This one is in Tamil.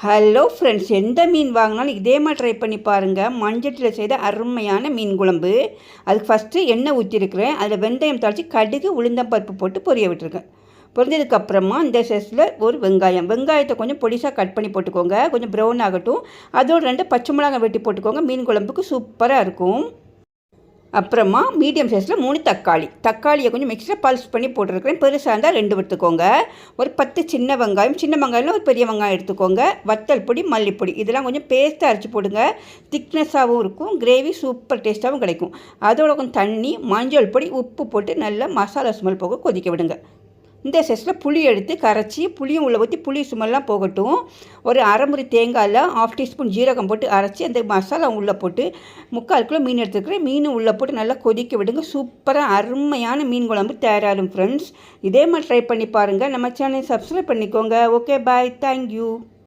ஹலோ ஃப்ரெண்ட்ஸ், எந்த மீன் வாங்கினாலும் இதே மாதிரி ட்ரை பண்ணி பாருங்கள். மஞ்சட்டில் செய்த அருமையான மீன் குழம்பு. அதுக்கு ஃபஸ்ட்டு எண்ணெய் ஊற்றிருக்கிறேன். அதில் வெந்தயம் தாளித்து கடுகு உளுந்தம்பருப்பு போட்டு பொரிய விட்டுருக்கேன். பொரிஞ்சதுக்கப்புறமா இந்த சைஸில் ஒரு வெங்காயத்தை கொஞ்சம் பொடிசாக கட் பண்ணி போட்டுக்கோங்க. கொஞ்சம் ப்ரௌன் ஆகட்டும். அதோடு 2 பச்சை மிளகாய் வெட்டி போட்டுக்கோங்க. மீன் குழம்புக்கு சூப்பராக இருக்கும். அப்புறமா மீடியம் சைஸில் 3 தக்காளியை கொஞ்சம் மிக்ஸியில் பல்ஸ் பண்ணி போட்டுருக்கிறேன். பெருசாக இருந்தால் 2 எடுத்துக்கோங்க. ஒரு 10 சின்ன வெங்காயம்ல ஒரு பெரிய வெங்காயம் எடுத்துக்கோங்க. வத்தல் பொடி, மல்லிப்பொடி இதெல்லாம் கொஞ்சம் பேஸ்ட்டாக அரைச்சி போடுங்க. திக்னஸாகவும் இருக்கும், கிரேவி சூப்பர் டேஸ்ட்டாகவும் கிடைக்கும். அதோட கொஞ்சம் தண்ணி, மஞ்சள் பொடி, உப்பு போட்டு நல்லா மசாலா ஸ்மெல் போக கொதிக்க விடுங்க. இந்த சைஸில் புளி எடுத்து கரைச்சி புளியும் உள்ளே ஊற்றி புளி சுமெல்லாம் போகட்டும். ஒரு அரை முறி தேங்காயில் 1/2 டீஸ்பூன் ஜீரகம் போட்டு அரைச்சி அந்த மசாலா உள்ளே போட்டு 3/4 கிலோ மீன் எடுத்துக்கிறேன். மீன் உள்ளே போட்டு நல்லா கொதிக்க விடுங்க. சூப்பராக அருமையான மீன் குழம்பு தயாராகும் ஃப்ரெண்ட்ஸ். இதே மாதிரி ட்ரை பண்ணி பாருங்கள். நம்ம சேனலை சப்ஸ்கிரைப் பண்ணிக்கோங்க. ஓகே, பாய், தேங்க்யூ.